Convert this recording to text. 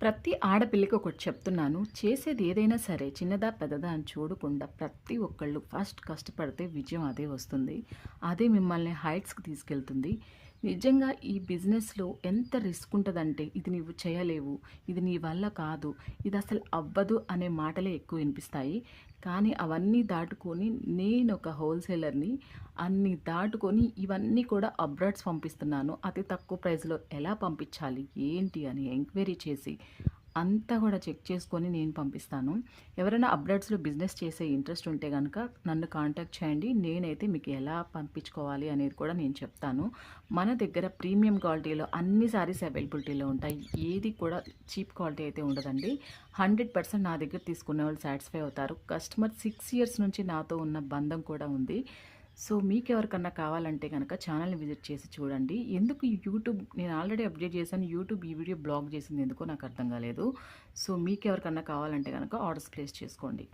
ప్రతి ఆడపిల్లకి ఒకటి చెప్తున్నాను. చేసేది ఏదైనా సరే చిన్నదా, పెద్దదా అని చూడకుండా ప్రతి ఒక్కళ్ళు ఫస్ట్ కష్టపడితే విజయం అదే వస్తుంది. అదే మిమ్మల్ని హైట్స్‌కి తీసుకెళ్తుంది. నిజంగా ఈ బిజినెస్‌లో ఎంత రిస్క్ ఉంటదంటే, ఇది నువ్వు చేయలేవు, ఇది నీ వల్ల కాదు, ఇదసలు అవ్వదు అనే మాటలే ఎక్కువ వినిపిస్తాయి. కానీ అవన్నీ దాటుకొని నేనొక హోల్‌సేలర్‌ని. అన్ని దాటుకొని ఇవన్నీ కూడా అబ్రాడ్స్ పంపిస్తున్నాను. అతి తక్కువ ప్రైస్‌లో ఎలా పంపించాలి, ఏంటి అని ఎంక్వైరీ చేసి అంతా కూడా చెక్ చేసుకొని నేను పంపిస్తాను. ఎవరైనా అబ్రాడ్స్‌లో బిజినెస్ చేసే ఇంట్రెస్ట్ ఉంటే గనక నన్ను కాంటాక్ట్ చేయండి. నేనైతే మీకు ఎలా పంపించుకోవాలి అనేది కూడా నేను చెప్తాను. మన దగ్గర ప్రీమియం క్వాలిటీలో అన్ని శారీస్ అవైలబిలిటీలో ఉంటాయి. ఏది కూడా చీప్ క్వాలిటీ అయితే ఉండదండి. 100% నా దగ్గర తీసుకునే వాళ్ళు సాటిస్ఫై అవుతారు. కస్టమర్ 6 ఇయర్స్ నుంచి నాతో ఉన్న బంధం కూడా ఉంది. సో, మీకెవరికన్నా కావాలంటే గనక ఛానెల్‌ని విజిట్ చేసి చూడండి. ఎందుకు ఈ యూట్యూబ్ నేను ఆల్రెడీ అప్డేట్ చేశాను. యూట్యూబ్ ఈ వీడియో బ్లాక్ చేసింది ఎందుకో నాకు అర్థం కాలేదు. సో, మీకెవరికన్నా కావాలంటే గనక ఆర్డర్స్ ప్లేస్ చేసుకోండి.